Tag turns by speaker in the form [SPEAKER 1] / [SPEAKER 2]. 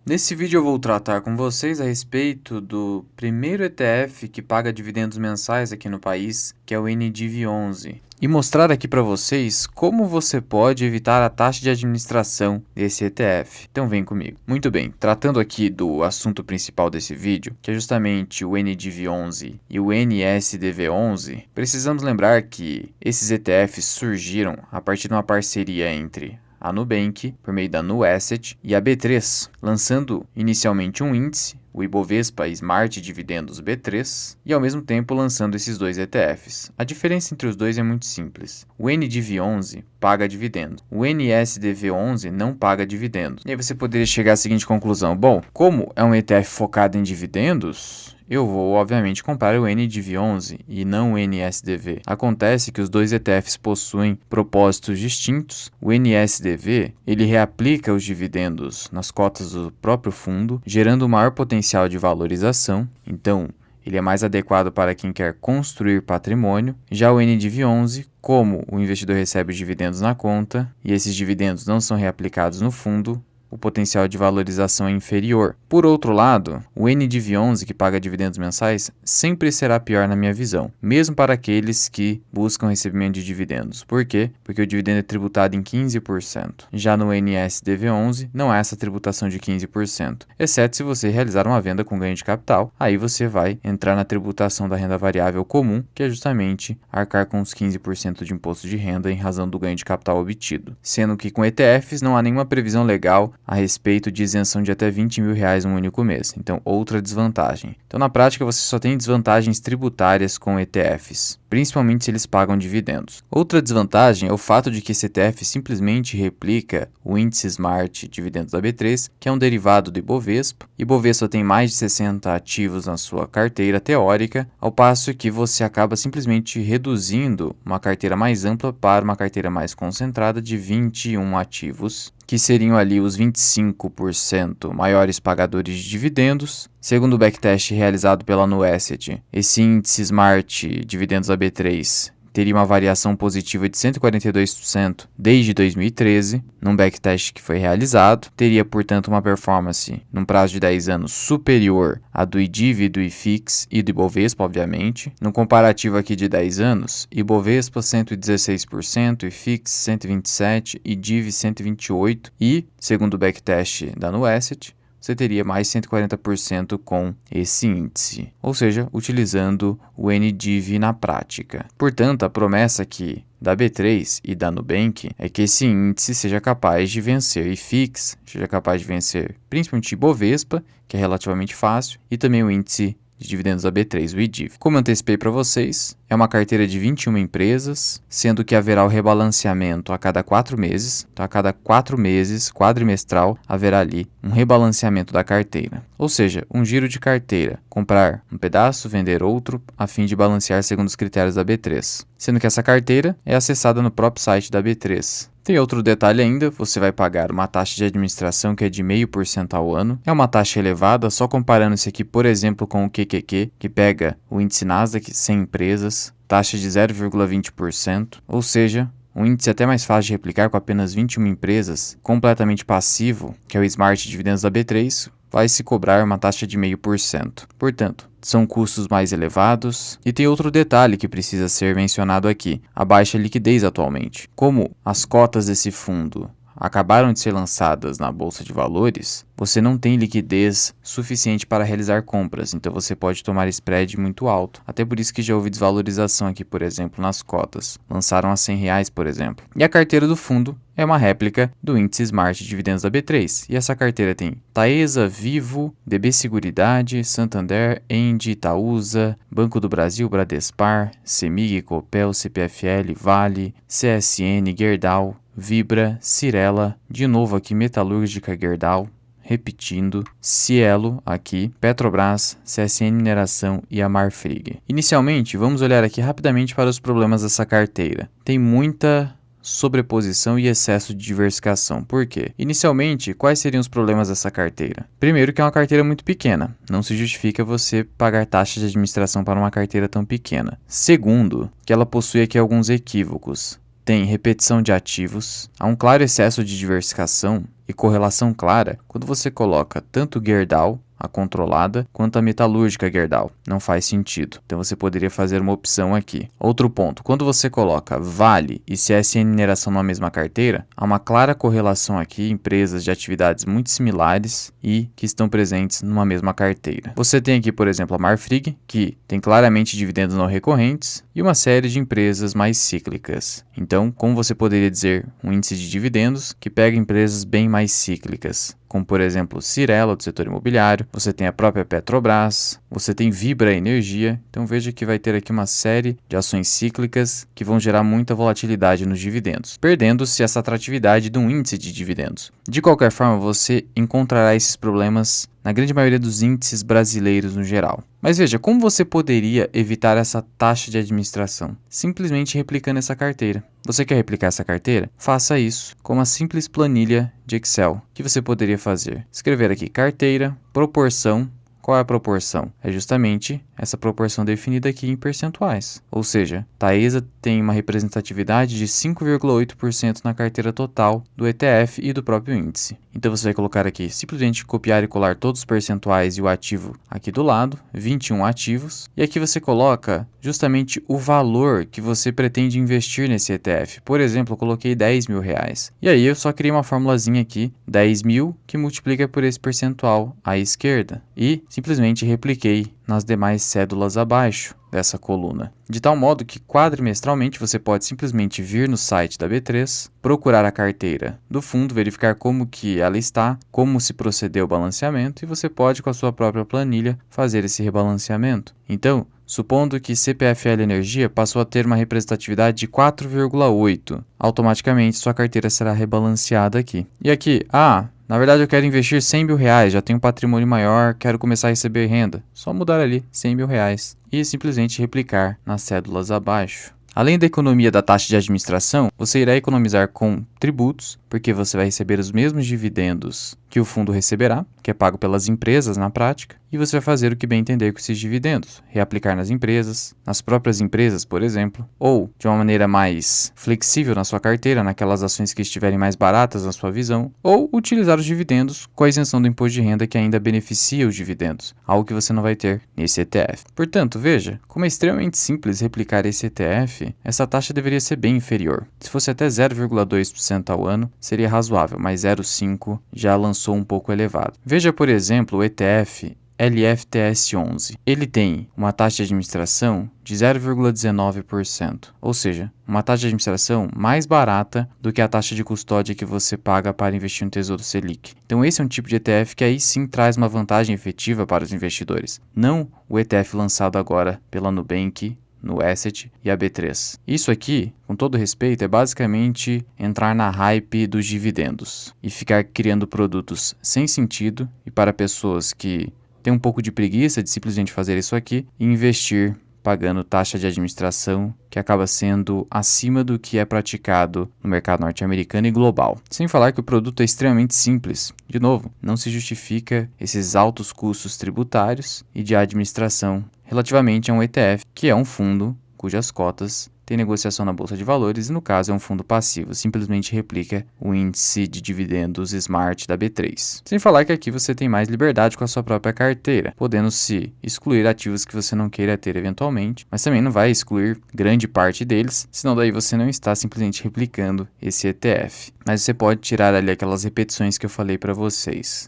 [SPEAKER 1] Nesse vídeo eu vou tratar com vocês a respeito do primeiro ETF que paga dividendos mensais aqui no país, que é o NDIV11, e mostrar aqui para vocês como você pode evitar a taxa de administração desse ETF. Então vem comigo. Muito bem, tratando aqui do assunto principal desse vídeo, que é justamente o NDIV11 e o NSDV11, precisamos lembrar que esses ETFs surgiram a partir de uma parceria entre a Nubank, por meio da NuAsset, e a B3, lançando inicialmente um índice, o Ibovespa Smart Dividendos B3, e ao mesmo tempo lançando esses dois ETFs. A diferença entre os dois é muito simples. O NDIV11 paga dividendos, o NSDV11 não paga dividendos. E aí você poderia chegar à seguinte conclusão: bom, como é um ETF focado em dividendos, eu vou, obviamente, comprar o NDIV11 e não o NSDV. Acontece que os dois ETFs possuem propósitos distintos. O NSDV, ele reaplica os dividendos nas cotas do próprio fundo, gerando maior potencial de valorização. Então, ele é mais adequado para quem quer construir patrimônio. Já o NDIV11, como o investidor recebe os dividendos na conta e esses dividendos não são reaplicados no fundo, o potencial de valorização é inferior. Por outro lado, o NDIV11, que paga dividendos mensais, sempre será pior na minha visão, mesmo para aqueles que buscam recebimento de dividendos. Por quê? Porque o dividendo é tributado em 15%. Já no NSDV11, não há essa tributação de 15%, exceto se você realizar uma venda com ganho de capital, aí você vai entrar na tributação da renda variável comum, que é justamente arcar com os 15% de imposto de renda em razão do ganho de capital obtido. Sendo que com ETFs não há nenhuma previsão legal a respeito de isenção de até R$20 mil num único mês. Então, outra desvantagem. Então, na prática, você só tem desvantagens tributárias com ETFs, principalmente se eles pagam dividendos. Outra desvantagem é o fato de que esse ETF simplesmente replica o índice Smart Dividendos da B3, que é um derivado do Ibovespa. Ibovespa tem mais de 60 ativos na sua carteira teórica, ao passo que você acaba simplesmente reduzindo uma carteira mais ampla para uma carteira mais concentrada de 21 ativos, que seriam ali os 25% maiores pagadores de dividendos. Segundo o backtest realizado pela NuAsset, esse índice Smart Dividendos da B3 teria uma variação positiva de 142% desde 2013, num backtest que foi realizado. Teria, portanto, uma performance num prazo de 10 anos superior à do IDIV, do IFIX e do Ibovespa, obviamente. Num comparativo aqui de 10 anos, Ibovespa 116%, IFIX 127%, IDIV 128% e, segundo o backtest da NuAsset, você teria mais 140% com esse índice, ou seja, utilizando o NDIV na prática. Portanto, a promessa aqui da B3 e da Nubank é que esse índice seja capaz de vencer IFIX, seja capaz de vencer principalmente Ibovespa, que é relativamente fácil, e também o índice de dividendos da B3, o IDIV. Como eu antecipei para vocês, é uma carteira de 21 empresas, sendo que haverá o rebalanceamento a cada 4 meses. Então, a cada 4 meses, quadrimestral, haverá ali um rebalanceamento da carteira. Ou seja, um giro de carteira, comprar um pedaço, vender outro, a fim de balancear segundo os critérios da B3. Sendo que essa carteira é acessada no próprio site da B3. Tem outro detalhe ainda, você vai pagar uma taxa de administração que é de 0,5% ao ano. É uma taxa elevada, só comparando isso aqui, por exemplo, com o QQQ, que pega o índice Nasdaq 100 empresas, taxa de 0,20%, ou seja, um índice até mais fácil de replicar com apenas 21 empresas, completamente passivo, que é o Smart Dividendos da B3, vai se cobrar uma taxa de 0,5%. Portanto, são custos mais elevados. E tem outro detalhe que precisa ser mencionado aqui: a baixa liquidez atualmente. Como as cotas desse fundo acabaram de ser lançadas na Bolsa de Valores, você não tem liquidez suficiente para realizar compras, então você pode tomar spread muito alto. Até por isso que já houve desvalorização aqui, por exemplo, nas cotas. Lançaram a R$100, por exemplo. E a carteira do fundo é uma réplica do índice Smart Dividendos da B3. E essa carteira tem Taesa, Vivo, BB Seguridade, Santander, Endi, Itaúsa, Banco do Brasil, Bradespar, Semig, Copel, CPFL, Vale, CSN, Gerdau, Vibra, Cirela, de novo aqui Metalúrgica Gerdau, repetindo, Cielo aqui, Petrobras, CSN Mineração e a Marfrig. Inicialmente, vamos olhar aqui rapidamente para os problemas dessa carteira. Tem muita sobreposição e excesso de diversificação. Por quê? Inicialmente, quais seriam os problemas dessa carteira? Primeiro, que é uma carteira muito pequena. Não se justifica você pagar taxa de administração para uma carteira tão pequena. Segundo, que ela possui aqui alguns equívocos. tem repetição de ativos, há um claro excesso de diversificação e correlação clara quando você coloca tanto Gerdau, a controlada, quanto a metalúrgica Gerdau. Não faz sentido. Então você poderia fazer uma opção aqui. Outro ponto, quando você coloca Vale e CSN Mineração na mesma carteira, há uma clara correlação aqui, empresas de atividades muito similares e que estão presentes numa mesma carteira. Você tem aqui, por exemplo, a Marfrig, que tem claramente dividendos não recorrentes, e uma série de empresas mais cíclicas. Então, como você poderia dizer, um índice de dividendos que pega empresas bem mais cíclicas, como por exemplo Cyrela, do setor imobiliário, você tem a própria Petrobras, você tem Vibra Energia, então veja que vai ter aqui uma série de ações cíclicas que vão gerar muita volatilidade nos dividendos, perdendo-se essa atratividade de um índice de dividendos. De qualquer forma, você encontrará esses problemas na grande maioria dos índices brasileiros no geral. Mas veja, como você poderia evitar essa taxa de administração? Simplesmente replicando essa carteira. Você quer replicar essa carteira? Faça isso com uma simples planilha de Excel. O que você poderia fazer? Escrever aqui carteira, proporção. Qual é a proporção? É justamente essa proporção definida aqui em percentuais. Ou seja, Taesa tem uma representatividade de 5,8% na carteira total do ETF e do próprio índice. Então você vai colocar aqui, simplesmente copiar e colar todos os percentuais e o ativo aqui do lado, 21 ativos. E aqui você coloca justamente o valor que você pretende investir nesse ETF. Por exemplo, eu coloquei R$10.000. E aí eu só criei uma formulazinha aqui, 10.000, que multiplica por esse percentual à esquerda. E simplesmente repliquei nas demais cédulas abaixo dessa coluna. De tal modo que quadrimestralmente você pode simplesmente vir no site da B3, procurar a carteira do fundo, verificar como que ela está, como se procedeu o balanceamento e você pode com a sua própria planilha fazer esse rebalanceamento. Então, supondo que CPFL Energia passou a ter uma representatividade de 4,8, automaticamente sua carteira será rebalanceada aqui. E aqui, na verdade eu quero investir R$100.000, já tenho um patrimônio maior, quero começar a receber renda. Só mudar ali, R$100.000 e simplesmente replicar nas cédulas abaixo. Além da economia da taxa de administração, você irá economizar com tributos, porque você vai receber os mesmos dividendos que o fundo receberá, que é pago pelas empresas na prática, e você vai fazer o que bem entender com esses dividendos, reaplicar nas empresas, nas próprias empresas, por exemplo, ou de uma maneira mais flexível na sua carteira, naquelas ações que estiverem mais baratas na sua visão, ou utilizar os dividendos com a isenção do imposto de renda que ainda beneficia os dividendos, algo que você não vai ter nesse ETF. Portanto, veja, como é extremamente simples replicar esse ETF, essa taxa deveria ser bem inferior. Se fosse até 0,2% ao ano, seria razoável, mas 0,5% já lançou um pouco elevado. Veja, por exemplo, o ETF LFTS11. Ele tem uma taxa de administração de 0,19%, ou seja, uma taxa de administração mais barata do que a taxa de custódia que você paga para investir no Tesouro Selic. Então esse é um tipo de ETF que aí sim traz uma vantagem efetiva para os investidores, não o ETF lançado agora pela Nubank, no Asset e a B3. Isso aqui, com todo respeito, é basicamente entrar na hype dos dividendos e ficar criando produtos sem sentido e para pessoas que têm um pouco de preguiça de simplesmente fazer isso aqui e investir pagando taxa de administração que acaba sendo acima do que é praticado no mercado norte-americano e global. Sem falar que o produto é extremamente simples. De novo, não se justifica esses altos custos tributários e de administração relativamente a um ETF, que é um fundo cujas cotas têm negociação na Bolsa de Valores e, no caso, é um fundo passivo, simplesmente replica o índice de dividendos Smart da B3. Sem falar que aqui você tem mais liberdade com a sua própria carteira, podendo-se excluir ativos que você não queira ter eventualmente, mas também não vai excluir grande parte deles, senão daí você não está simplesmente replicando esse ETF. Mas você pode tirar ali aquelas repetições que eu falei para vocês.